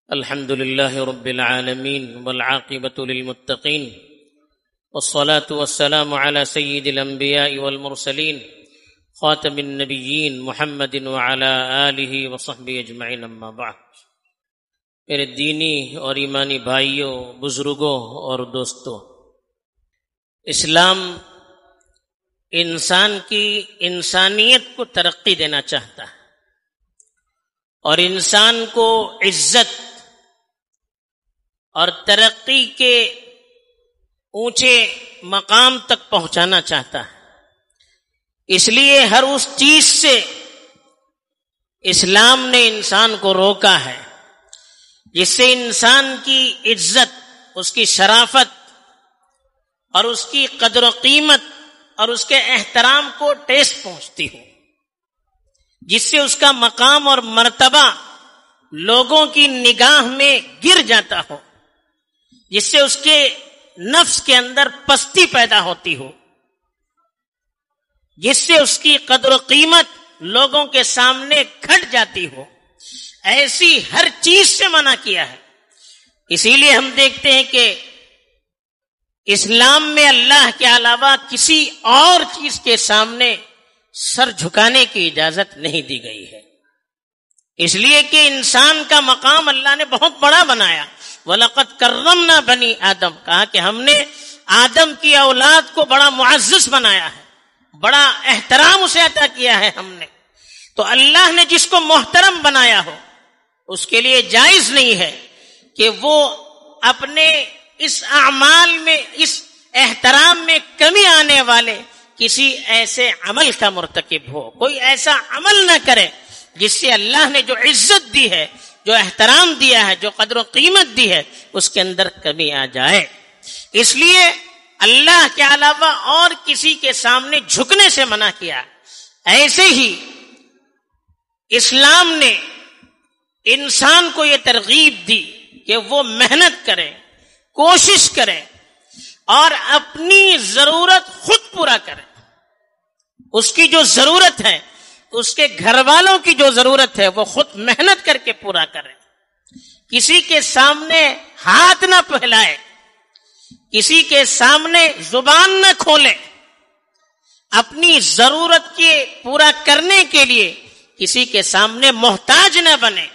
الحمد لله رب العالمين والعاقبة للمتقين والصلاة والسلام على سيد الأنبياء والمرسلين خاتم النبيين محمد وعلى آلہ وصحبہ اجمعین اما بعد۔ میرے دینی اور ایمانی بھائیوں، بزرگوں اور دوستوں، اسلام انسان کی انسانیت کو ترقی دینا چاہتا ہے اور انسان کو عزت اور ترقی کے اونچے مقام تک پہنچانا چاہتا ہے۔ اس لیے ہر اس چیز سے اسلام نے انسان کو روکا ہے جس سے انسان کی عزت، اس کی شرافت اور اس کی قدر و قیمت اور اس کے احترام کو ٹھیس پہنچتی ہو، جس سے اس کا مقام اور مرتبہ لوگوں کی نگاہ میں گر جاتا ہو، جس سے اس کے نفس کے اندر پستی پیدا ہوتی ہو، جس سے اس کی قدر و قیمت لوگوں کے سامنے گھٹ جاتی ہو، ایسی ہر چیز سے منع کیا ہے۔ اسی لیے ہم دیکھتے ہیں کہ اسلام میں اللہ کے علاوہ کسی اور چیز کے سامنے سر جھکانے کی اجازت نہیں دی گئی ہے، اس لیے کہ انسان کا مقام اللہ نے بہت بڑا بنایا۔ وَلَقَدْ كَرَّمْنَا بَنِي آدم، کہا کہ ہم نے آدم کی اولاد کو بڑا معزز بنایا ہے، بڑا احترام اسے عطا کیا ہے ہم نے۔ تو اللہ نے جس کو محترم بنایا ہو اس کے لیے جائز نہیں ہے کہ وہ اپنے اس اعمال میں، اس احترام میں کمی آنے والے کسی ایسے عمل کا مرتکب ہو، کوئی ایسا عمل نہ کرے جس سے اللہ نے جو عزت دی ہے، جو احترام دیا ہے، جو قدر و قیمت دی ہے، اس کے اندر کمی آ جائے۔ اس لیے اللہ کے علاوہ اور کسی کے سامنے جھکنے سے منع کیا۔ ایسے ہی اسلام نے انسان کو یہ ترغیب دی کہ وہ محنت کرے، کوشش کرے اور اپنی ضرورت خود پورا کرے۔ اس کی جو ضرورت ہے، اس کے گھر والوں کی جو ضرورت ہے، وہ خود محنت کر کے پورا کرے، کسی کے سامنے ہاتھ نہ پھیلائے، کسی کے سامنے زبان نہ کھولے، اپنی ضرورت کے پورا کرنے کے لیے کسی کے سامنے محتاج نہ بنے۔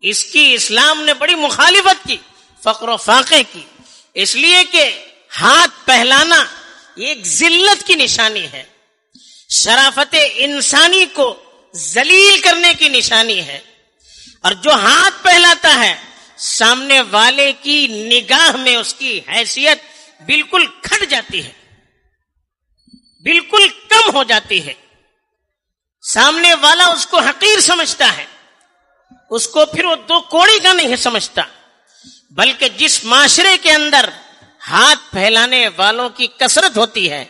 اس کی اسلام نے بڑی مخالفت کی، فقر و فاقے کی، اس لیے کہ ہاتھ پھیلانا یہ ایک ذلت کی نشانی ہے، شرافت انسانی کو ذلیل کرنے کی نشانی ہے، اور جو ہاتھ پھیلاتا ہے سامنے والے کی نگاہ میں اس کی حیثیت بالکل گھٹ جاتی ہے، بالکل کم ہو جاتی ہے۔ سامنے والا اس کو حقیر سمجھتا ہے، اس کو پھر وہ دو کوڑی کا نہیں سمجھتا، بلکہ جس معاشرے کے اندر ہاتھ پھیلانے والوں کی کثرت ہوتی ہے،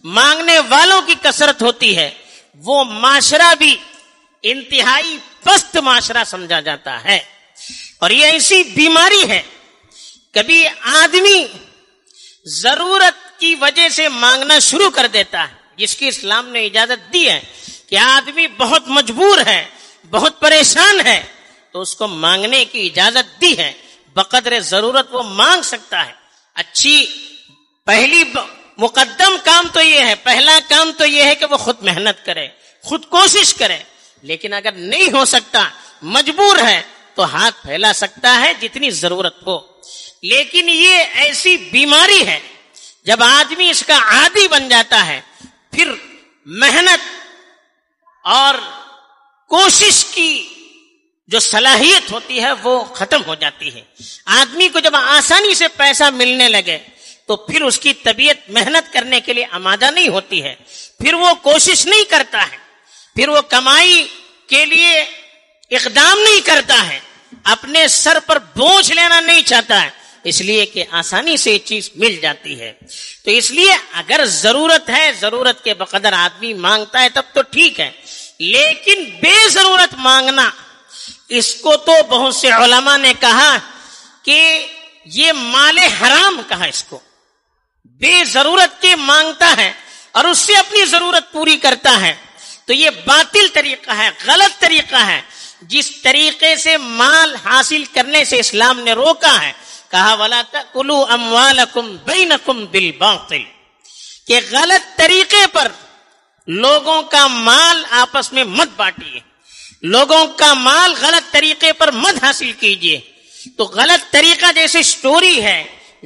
مانگنے والوں کی کثرت ہوتی ہے، وہ معاشرہ بھی انتہائی پست معاشرہ سمجھا جاتا ہے۔ اور یہ ایسی بیماری ہے، کبھی آدمی ضرورت کی وجہ سے مانگنا شروع کر دیتا ہے، جس کی اسلام نے اجازت دی ہے کہ آدمی بہت مجبور ہے، بہت پریشان ہے، تو اس کو مانگنے کی اجازت دی ہے، بقدر ضرورت وہ مانگ سکتا ہے۔ اچھی پہلی مقدم کام تو یہ ہے، پہلا کام تو یہ ہے کہ وہ خود محنت کرے، خود کوشش کرے، لیکن اگر نہیں ہو سکتا، مجبور ہے، تو ہاتھ پھیلا سکتا ہے جتنی ضرورت ہو۔ لیکن یہ ایسی بیماری ہے، جب آدمی اس کا عادی بن جاتا ہے، پھر محنت اور کوشش کی جو صلاحیت ہوتی ہے وہ ختم ہو جاتی ہے۔ آدمی کو جب آسانی سے پیسہ ملنے لگے تو پھر اس کی طبیعت محنت کرنے کے لیے آمادہ نہیں ہوتی ہے، پھر وہ کوشش نہیں کرتا ہے، پھر وہ کمائی کے لیے اقدام نہیں کرتا ہے، اپنے سر پر بوجھ لینا نہیں چاہتا ہے، اس لیے کہ آسانی سے یہ چیز مل جاتی ہے۔ تو اس لیے اگر ضرورت ہے، ضرورت کے بقدر آدمی مانگتا ہے تب تو ٹھیک ہے، لیکن بے ضرورت مانگنا، اس کو تو بہت سے علماء نے کہا کہ یہ مال حرام کہا اس کو۔ بے ضرورت کے مانگتا ہے اور اس سے اپنی ضرورت پوری کرتا ہے تو یہ باطل طریقہ ہے، غلط طریقہ ہے، جس طریقے سے مال حاصل کرنے سے اسلام نے روکا ہے، کہا وَلَا تَأْكُلُوا أَمْوَالَكُمْ بَيْنَكُمْ بِالْبَاطِلِ، کہ غلط طریقے پر لوگوں کا مال آپس میں مت بانٹیے، لوگوں کا مال غلط طریقے پر مت حاصل کیجیے۔ تو غلط طریقہ جیسے چوری ہے،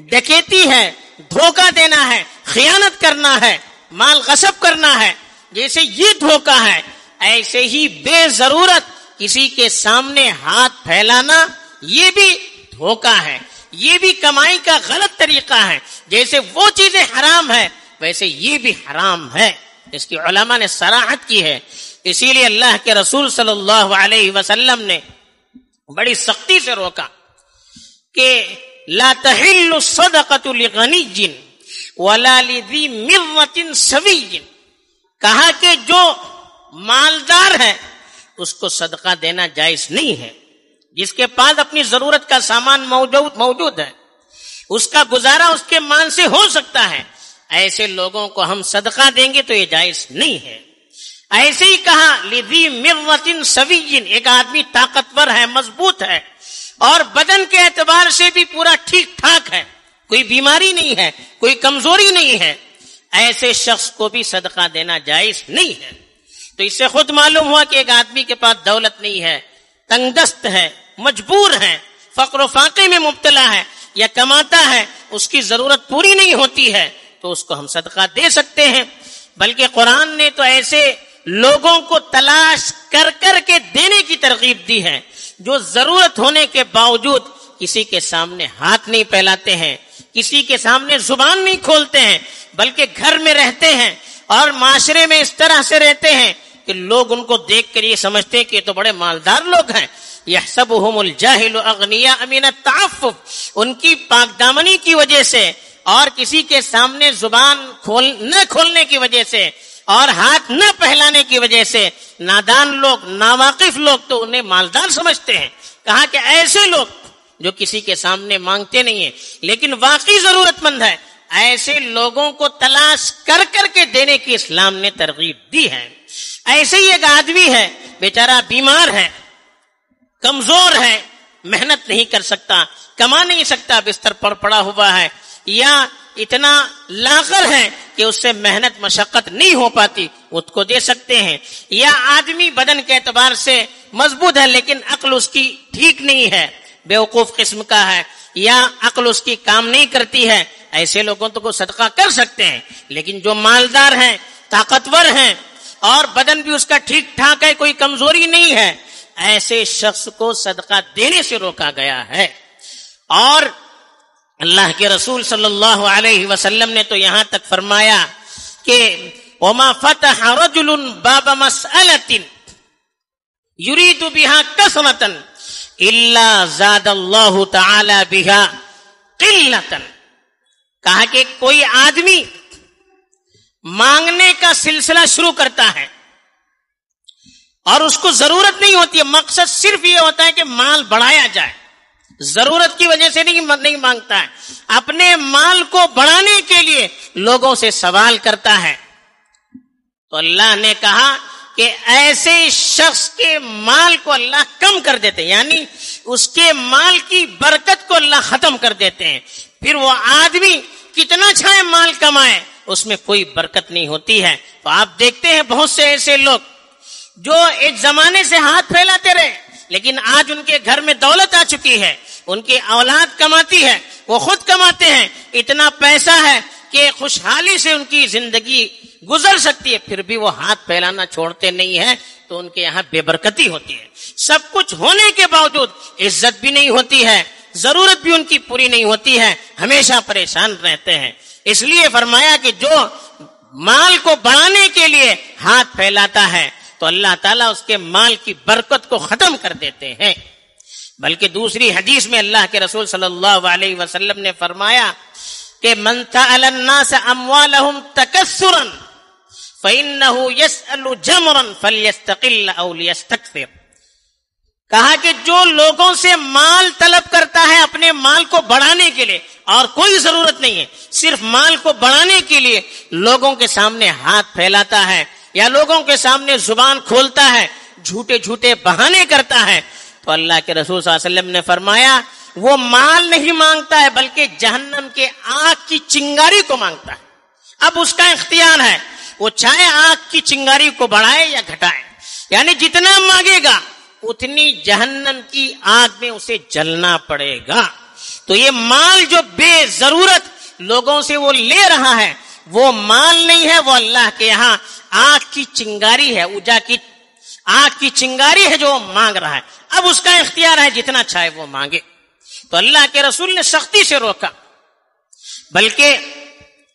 ڈکیتی ہے، دھوکہ دینا ہے، خیانت کرنا ہے، مال غصب کرنا ہے، جیسے یہ دھوکہ ہے، ایسے ہی بے ضرورت کسی کے سامنے ہاتھ پھیلانا یہ بھی دھوکہ ہے، یہ بھی کمائی کا غلط طریقہ ہے۔ جیسے وہ چیزیں حرام ہے ویسے یہ بھی حرام ہے، اس کی علماء نے صراحت کی ہے۔ اسی لیے اللہ کے رسول صلی اللہ علیہ وسلم نے بڑی سختی سے روکا کہ لا تحل الصدقۃ لغنی ولا لذی مرۃ سوی، کہا کہ جو مالدار ہے اس کو صدقہ دینا جائز نہیں ہے، جس کے پاس اپنی ضرورت کا سامان موجود ہے، اس کا گزارا اس کے مال سے ہو سکتا ہے، ایسے لوگوں کو ہم صدقہ دیں گے تو یہ جائز نہیں ہے۔ ایسے ہی کہا لذی مرۃ سوی، ایک آدمی طاقتور ہے، مضبوط ہے اور بدن کے اعتبار سے بھی پورا ٹھیک ٹھاک ہے، کوئی بیماری نہیں ہے، کوئی کمزوری نہیں ہے، ایسے شخص کو بھی صدقہ دینا جائز نہیں ہے۔ تو اس سے خود معلوم ہوا کہ ایک آدمی کے پاس دولت نہیں ہے، تنگ دست ہے، مجبور ہے، فقر و فاقے میں مبتلا ہے، یا کماتا ہے اس کی ضرورت پوری نہیں ہوتی ہے، تو اس کو ہم صدقہ دے سکتے ہیں۔ بلکہ قرآن نے تو ایسے لوگوں کو تلاش کر کر کے دینے کی ترغیب دی ہے جو ضرورت ہونے کے باوجود کسی کے سامنے ہاتھ نہیں پھیلاتے ہیں، کسی کے سامنے زبان نہیں کھولتے ہیں، بلکہ گھر میں رہتے ہیں اور معاشرے میں اس طرح سے رہتے ہیں کہ لوگ ان کو دیکھ کر یہ سمجھتے ہیں کہ یہ تو بڑے مالدار لوگ ہیں۔ یحسبهم الجاہل اغنیاء من التعفف، ان کی پاک دامنی کی وجہ سے اور کسی کے سامنے زبان نہ کھولنے کی وجہ سے اور ہاتھ نہ پھیلانے کی وجہ سے نادان لوگ، ناواقف لوگ تو انہیں مالدار سمجھتے ہیں۔ کہا کہ ایسے لوگ جو کسی کے سامنے مانگتے نہیں ہیں لیکن واقعی ضرورت مند ہے، ایسے لوگوں کو تلاش کر کر کے دینے کی اسلام نے ترغیب دی ہے۔ ایسے ہی ایک آدمی ہے بیچارہ بیمار ہے، کمزور ہے، محنت نہیں کر سکتا، کما نہیں سکتا، بستر پر پڑا ہوا ہے، یا اتنا لاغر ہے کہ اس سے محنت مشقت نہیں ہو پاتی، اس کو دے سکتے ہیں۔ یا آدمی بدن کے اعتبار سے مضبوط ہے لیکن عقل اس کی ٹھیک نہیں ہے، بیوقوف قسم کا ہے، یا عقل اس کی کام نہیں کرتی ہے، ایسے لوگوں تو کو صدقہ کر سکتے ہیں۔ لیکن جو مالدار ہیں، طاقتور ہیں اور بدن بھی اس کا ٹھیک ٹھاک ہے، کوئی کمزوری نہیں ہے، ایسے شخص کو صدقہ دینے سے روکا گیا ہے۔ اور اللہ کے رسول صلی اللہ علیہ وسلم نے تو یہاں تک فرمایا کہ وما فتح رجل باب مسألة يريد بها كثرة الا زاد الله تعالی بها قلة، کہا کہ کوئی آدمی مانگنے کا سلسلہ شروع کرتا ہے اور اس کو ضرورت نہیں ہوتی ہے، مقصد صرف یہ ہوتا ہے کہ مال بڑھایا جائے، ضرورت کی وجہ سے نہیں مانگتا ہے، اپنے مال کو بڑھانے کے لیے لوگوں سے سوال کرتا ہے، تو اللہ نے کہا کہ ایسے شخص کے مال کو اللہ کم کر دیتے ہیں، یعنی اس کے مال کی برکت کو اللہ ختم کر دیتے ہیں۔ پھر وہ آدمی کتنا چاہے مال کمائے اس میں کوئی برکت نہیں ہوتی ہے۔ تو آپ دیکھتے ہیں بہت سے ایسے لوگ جو ایک زمانے سے ہاتھ پھیلاتے رہے لیکن آج ان کے گھر میں دولت آ چکی ہے، ان کی اولاد کماتی ہے، وہ خود کماتے ہیں، اتنا پیسہ ہے کہ خوشحالی سے ان کی زندگی گزر سکتی ہے، پھر بھی وہ ہاتھ پھیلانا چھوڑتے نہیں ہیں، تو ان کے یہاں بے برکتی ہوتی ہے۔ سب کچھ ہونے کے باوجود عزت بھی نہیں ہوتی ہے، ضرورت بھی ان کی پوری نہیں ہوتی ہے، ہمیشہ پریشان رہتے ہیں۔ اس لیے فرمایا کہ جو مال کو بڑھانے کے لیے ہاتھ پھیلاتا ہے تو اللہ تعالیٰ اس کے مال کی برکت کو ختم کر دیتے ہیں۔ بلکہ دوسری حدیث میں اللہ کے رسول صلی اللہ علیہ وسلم نے فرمایا کہ من سأل الناس اموالهم تکثرا فإنه يسأل جمرا فليستقل او ليستكثر، کہا کہ جو لوگوں سے مال طلب کرتا ہے اپنے مال کو بڑھانے کے لیے اور کوئی ضرورت نہیں ہے، صرف مال کو بڑھانے کے لیے لوگوں کے سامنے ہاتھ پھیلاتا ہے یا لوگوں کے سامنے زبان کھولتا ہے، جھوٹے جھوٹے بہانے کرتا ہے تو اللہ کے رسول صلی اللہ علیہ وسلم نے فرمایا وہ مال نہیں مانگتا ہے بلکہ جہنم کے آگ کی چنگاری کو مانگتا ہے. اب اس کا اختیار ہے، وہ چاہے آگ کی چنگاری کو بڑھائے یا گھٹائے، یعنی جتنا مانگے گا اتنی جہنم کی آگ میں اسے جلنا پڑے گا. تو یہ مال جو بے ضرورت لوگوں سے وہ لے رہا ہے وہ مال نہیں ہے، وہ اللہ کے یہاں آگ کی چنگاری ہے، اوجا کی آگ کی چنگاری ہے جو وہ مانگ رہا ہے. اب اس کا اختیار ہے جتنا چاہے وہ مانگے. تو اللہ کے رسول نے سختی سے روکا. بلکہ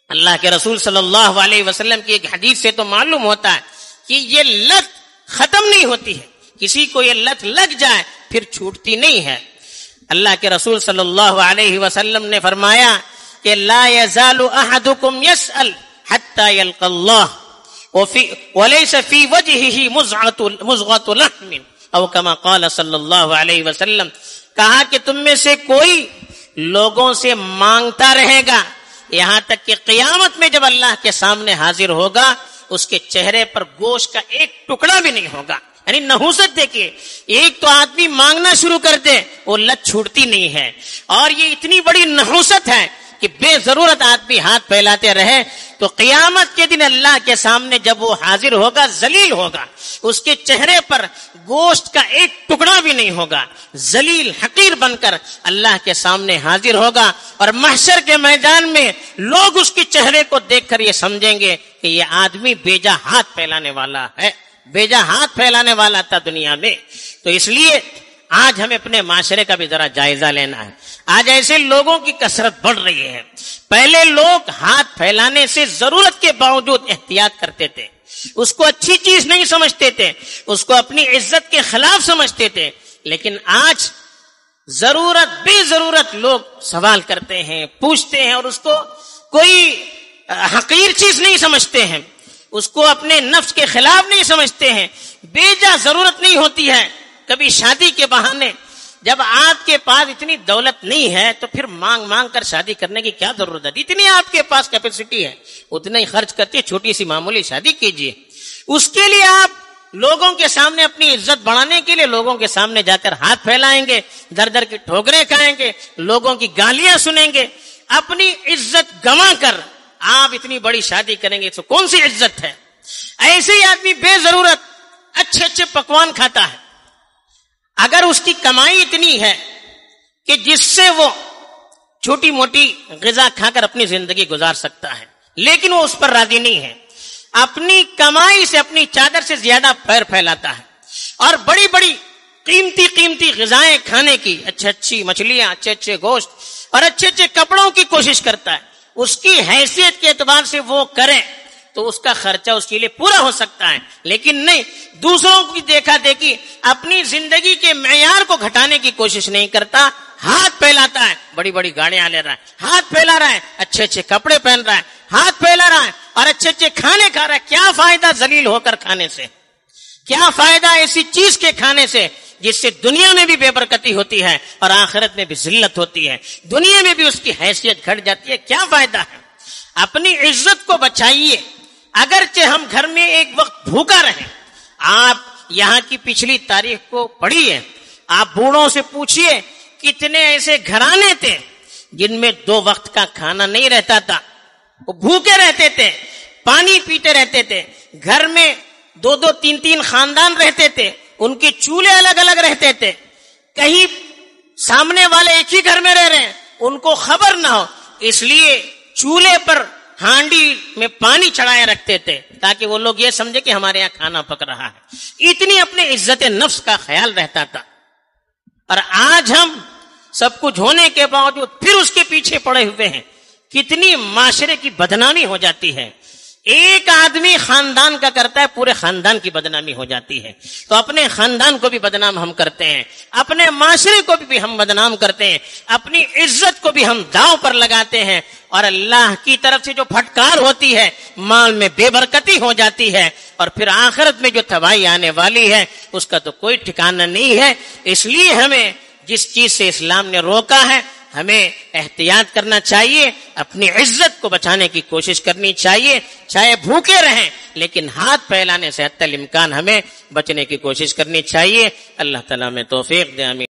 اللہ کے رسول صلی اللہ علیہ وسلم کی ایک حدیث سے تو معلوم ہوتا ہے کہ یہ لت ختم نہیں ہوتی ہے. کسی کو یہ لت لگ جائے پھر چھوٹتی نہیں ہے. اللہ کے رسول صلی اللہ علیہ وسلم نے فرمایا کہ لا يزال احدكم يسأل حتى يلقى الله وليس في وجهه مزغة لحم او كما قال صلی اللہ علیہ وسلم. کہا کہ تم میں سے کوئی لوگوں سے مانگتا رہے گا یہاں تک کہ قیامت میں جب اللہ کے سامنے حاضر ہوگا اس کے چہرے پر گوشت کا ایک ٹکڑا بھی نہیں ہوگا. یعنی نحوست دیکھیے، ایک تو آدمی مانگنا شروع کر دے وہ لت چھوٹتی نہیں ہے، اور یہ اتنی بڑی نحوست ہے کہ بے ضرورت آدمی ہاتھ پھیلاتے رہے تو قیامت کے دن اللہ کے سامنے جب وہ حاضر ہوگا ذلیل ہوگا، اس کے چہرے پر گوشت کا ایک ٹکڑا بھی نہیں ہوگا، ذلیل حقیر بن کر اللہ کے سامنے حاضر ہوگا. اور محشر کے میدان میں لوگ اس کے چہرے کو دیکھ کر یہ سمجھیں گے کہ یہ آدمی بیجا ہاتھ پھیلانے والا ہے، بیجا ہاتھ پھیلانے والا تھا دنیا میں. تو اس لیے آج ہمیں اپنے معاشرے کا بھی ذرا جائزہ لینا ہے. آج ایسے لوگوں کی کثرت بڑھ رہی ہے. پہلے لوگ ہاتھ پھیلانے سے ضرورت کے باوجود احتیاط کرتے تھے، اس کو اچھی چیز نہیں سمجھتے تھے، اس کو اپنی عزت کے خلاف سمجھتے تھے. لیکن آج ضرورت بے ضرورت لوگ سوال کرتے ہیں، پوچھتے ہیں، اور اس کو کوئی حقیر چیز نہیں سمجھتے ہیں، اس کو اپنے نفس کے خلاف نہیں سمجھتے ہیں. بیجا ضرورت نہیں ہوتی ہے. کبھی شادی کے بہانے جب آپ کے پاس اتنی دولت نہیں ہے تو پھر مانگ مانگ کر شادی کرنے کی کیا ضرورت ہے؟ اتنی آپ کے پاس کیپیسٹی ہے اتنا ہی خرچ کرتے، چھوٹی سی معمولی شادی کیجیے. اس کے لیے آپ لوگوں کے سامنے اپنی عزت بڑھانے کے لیے لوگوں کے سامنے جا کر ہاتھ پھیلائیں گے، در در کی ٹھوکریں کھائیں گے، لوگوں کی گالیاں سنیں گے. اپنی عزت گنوا کر آپ اتنی بڑی شادی کریں گے تو کون سی عزت ہے؟ ایسے ہی آدمی بے ضرورت اچھے اچھے پکوان کھاتا ہے. اگر اس کی کمائی اتنی ہے کہ جس سے وہ چھوٹی موٹی غذا کھا کر اپنی زندگی گزار سکتا ہے، لیکن وہ اس پر راضی نہیں ہے، اپنی کمائی سے اپنی چادر سے زیادہ پیر پھیلاتا ہے اور بڑی بڑی قیمتی قیمتی غذائیں کھانے کی، اچھی اچھی مچھلیاں، اچھے اچھے گوشت اور اچھے اچھے کپڑوں کی کوشش کرتا ہے. اس کی حیثیت کے اعتبار سے وہ کرے تو اس کا خرچہ اس کے لیے پورا ہو سکتا ہے، لیکن نہیں، دوسروں کی دیکھا دیکھی اپنی زندگی کے معیار کو گھٹانے کی کوشش نہیں کرتا، ہاتھ پھیلاتا ہے، بڑی بڑی گاڑیاں لے رہا ہے، ہاتھ پھیلا رہا ہے، اچھے اچھے کپڑے پہن رہا ہے، ہاتھ پھیلا رہا ہے اور اچھے اچھے کھانے کھا رہا ہے. کیا فائدہ ذلیل ہو کر کھانے سے؟ کیا فائدہ ایسی چیز کے کھانے سے جس سے دنیا میں بھی بے برکتی ہوتی ہے اور آخرت میں بھی ذلت ہوتی ہے، دنیا میں بھی اس کی حیثیت گھٹ جاتی ہے؟ کیا فائدہ ہے؟ اپنی عزت کو بچائیے. اگرچہ ہم گھر میں ایک وقت بھوکا رہیں، آپ یہاں کی پچھلی تاریخ کو پڑھیے، آپ بوڑھوں سے پوچھیے کتنے ایسے گھرانے تھے جن میں 2 وقت کا کھانا نہیں رہتا تھا، وہ بھوکے رہتے تھے، پانی پیتے رہتے تھے، گھر میں 2 3 خاندان رہتے تھے، ان کے چولہے الگ الگ رہتے تھے، کہیں سامنے والے ایک ہی گھر میں رہ رہے ہیں ان کو خبر نہ ہو، اس لیے چولہے پر ہانڈی میں پانی چڑھائے رکھتے تھے تاکہ وہ لوگ یہ سمجھے کہ ہمارے یہاں کھانا پک رہا ہے. اتنی اپنے عزت نفس کا خیال رہتا تھا. اور آج ہم سب کچھ ہونے کے باوجود پھر اس کے پیچھے پڑے ہوئے ہیں. کتنی معاشرے کی بدنامی ہو جاتی ہے. ایک آدمی خاندان کا کرتا ہے پورے خاندان کی بدنامی ہو جاتی ہے. تو اپنے خاندان کو بھی بدنام ہم کرتے ہیں، اپنے معاشرے کو بھی ہم بدنام کرتے ہیں، اپنی عزت کو بھی ہم داؤ پر لگاتے ہیں. اور اللہ کی طرف سے جو پھٹکار ہوتی ہے، مال میں بے برکتی ہو جاتی ہے، اور پھر آخرت میں جو تباہی آنے والی ہے اس کا تو کوئی ٹھکانہ نہیں ہے. اس لیے ہمیں جس چیز سے اسلام نے روکا ہے ہمیں احتیاط کرنا چاہیے، اپنی عزت کو بچانے کی کوشش کرنی چاہیے، چاہے بھوکے رہیں لیکن ہاتھ پھیلانے سے حتی الامکان ہمیں بچنے کی کوشش کرنی چاہیے۔ اللہ تعالیٰ میں توفیق دے، آمین۔